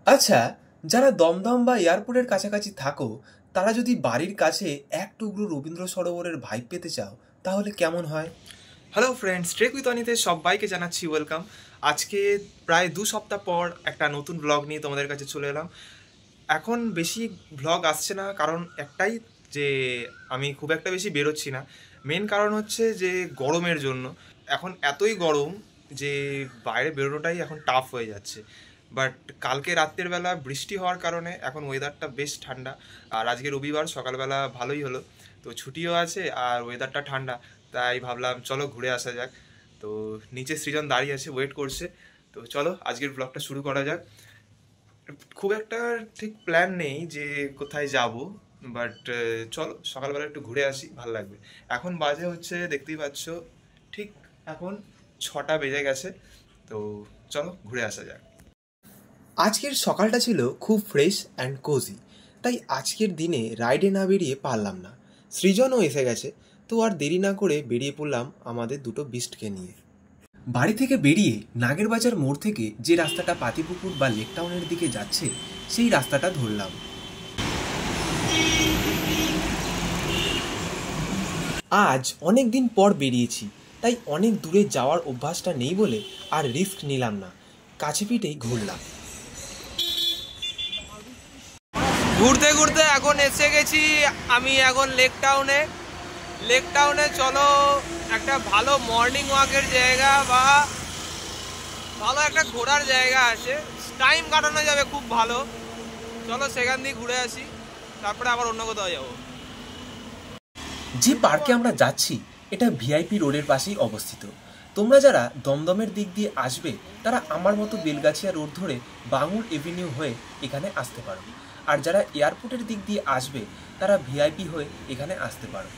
আচ্ছা, যারা দমদম বা এয়ারপোর্টের কাছাকাছি থাকো, তারা যদি বাড়ির কাছে এক টুকরো রবীন্দ্র সরোবরের ভাইব পেতে চাও, তাহলে কেমন হয়? হ্যালো ফ্রেন্ডস, ট্রেক উইথ অনিতে সবাইকে জানাচ্ছি ওয়েলকাম। আজকে প্রায় 2 সপ্তাহ পর একটা নতুন ব্লগ নিয়ে তোমাদের কাছে চলে এলাম। এখন বেশি ব্লগ আসছে না, কারণ একটাই, যে আমি খুব একটা বেশি বেরোচ্ছি না। মেন কারণ হচ্ছে যে গরমের জন্য। এখন এতই গরম যে বাইরে বেরোনোটাই এখন টাফ হয়ে যাচ্ছে। বাট কালকে রাত্রের বেলা বৃষ্টি হওয়ার কারণে এখন ওয়েদারটা বেশ ঠান্ডা। আর আজকে রবিবার, সকালবেলা ভালোই হলো, তো ছুটিও আছে আর ওয়েদারটা ঠান্ডা, তাই ভাবলাম চলো ঘুরে আসা যাক। তো নিচে সৃজন দাঁড়িয়ে আছে, ওয়েট করছে। তো চলো আজকের ব্লগটা শুরু করা যাক। খুব একটা ঠিক প্ল্যান নেই যে কোথায় যাব, বাট চলো সকালবেলা একটু ঘুরে আসি, ভালো লাগবে। এখন বাজে হচ্ছে, দেখতেই পাচ্ছ, ঠিক এখন 6টা বেজে গেছে। তো চলো ঘুরে আসা যাক। আজকের সকালটা ছিল খুব ফ্রেশ অ্যান্ড কোজি, তাই আজকের দিনে রাইডে না বেরিয়ে পারলাম না। সৃজনও এসে গেছে, তো আর দেরি না করে বেরিয়ে পড়লাম আমাদের দুটো বিস্টকে নিয়ে। বাড়ি থেকে বেরিয়ে নাগেরবাজার মোড় থেকে যে রাস্তাটা পাতিপুকুর বা লেক টাউনের দিকে যাচ্ছে, সেই রাস্তাটা ধরলাম। আজ অনেক দিন পর বেরিয়েছি, তাই অনেক দূরে যাওয়ার অভ্যাসটা নেই বলে আর রিস্ক নিলাম না, কাছে পিঠেই ঘুরলাম। ঘুরতে ঘুরতে এখন এসে গেছি আমি এখন লেক টাউনে চলো একটা ভালো মর্নিং ওয়াকের জায়গা বা ভালো একটা ঘোরার জায়গা আছে, টাইম কাটানো যাবে খুব ভালো। চলো সেখান দিয়ে ঘুরে আসি, তারপরে আবার অন্য কোথাও যাবো। যে পার্কে আমরা যাচ্ছি এটা ভিআইপি রোডের পাশেই অবস্থিত। তোমরা যারা দমদমের দিক দিয়ে আসবে, তারা আমার মতো বেলগাছিয়া রোড ধরে বাঙুর এভিনিউ হয়ে এখানে আসতে পারো। আর যারা এয়ারপোর্টের দিক দিয়ে আসবে, তারা ভিআইপি হয়ে এখানে আসতে পারো।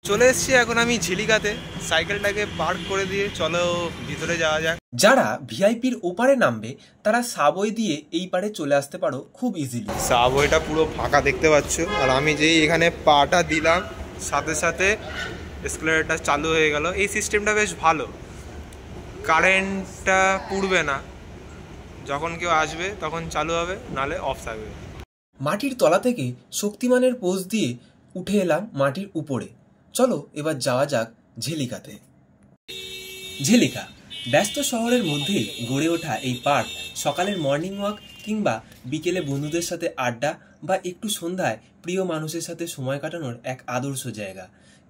চলে এসছি এখন আমি ঝিলিকাতে, সাইকেলটাকে পার্ক করে দিয়ে চলো ভিতরে যাওয়া যাক। যারা ভিআইপির ওপারে নামবে, তারা সাবওয়ে দিয়ে এই পারে চলে আসতে পারো খুব ইজিলি। সাবওয়েটা পুরো ফাঁকা দেখতে পাচ্ছ, আর আমি যেই এখানে পাটা দিলাম, সাথে সাথে এসকেলেটরটা চালু হয়ে গেল। এই সিস্টেমটা বেশ ভালো, কারেন্টটা পুড়বে না, যখন কেউ আসবে তখন চালু হবে, নালে অফ থাকবে। মাটির তলা থেকে শক্তিমানের পোজ দিয়ে উঠে এলাম মাটির উপরে। চলো এবার যাওয়া যাক ঝিলিকাতে। ঝিলিকা ব্যস্ত শহরের মধ্যে গড়ে ওঠা এই পার্ক সকালের মর্নিং ওয়াক কিংবা বিকেলে বন্ধুদের সাথে আড্ডা বা একটু সন্ধ্যায় প্রিয় মানুষের সাথে সময় কাটানোর এক আদর্শ জায়গা।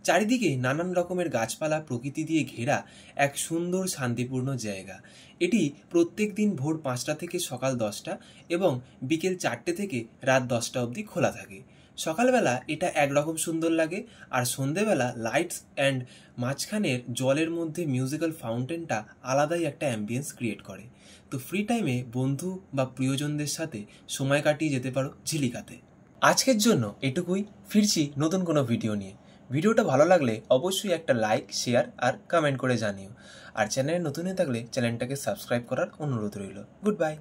চারিদিকে নানান রকমের গাছপালা, প্রকৃতি দিয়ে ঘেরা এক সুন্দর শান্তিপূর্ণ জায়গা। এটি প্রত্যেক দিন ভোর 5টা থেকে সকাল 10টা এবং বিকেল 4টে থেকে রাত 10টা অবধি খোলা থাকে। সকালবেলা এটা একরকম সুন্দর লাগে, আর সন্ধেবেলা লাইটস অ্যান্ড মাঝখানের জলের মধ্যে মিউজিক্যাল ফাউন্টেনটা আলাদাই একটা অ্যাম্বিয়েন্স ক্রিয়েট করে। তো ফ্রি টাইমে বন্ধু বা প্রিয়জনদের সাথে সময় কাটিয়ে যেতে পারো ঝিলিকাতে। আজকের জন্য এটুকুই, ফিরছি নতুন কোনো ভিডিও নিয়ে। ভিডিওটা ভালো লাগলে অবশ্যই একটা লাইক, শেয়ার আর কমেন্ট করে জানিও। আর চ্যানেলে নতুন হয়ে থাকলে চ্যানেলটাকে সাবস্ক্রাইব করার অনুরোধ রইল। Good bye.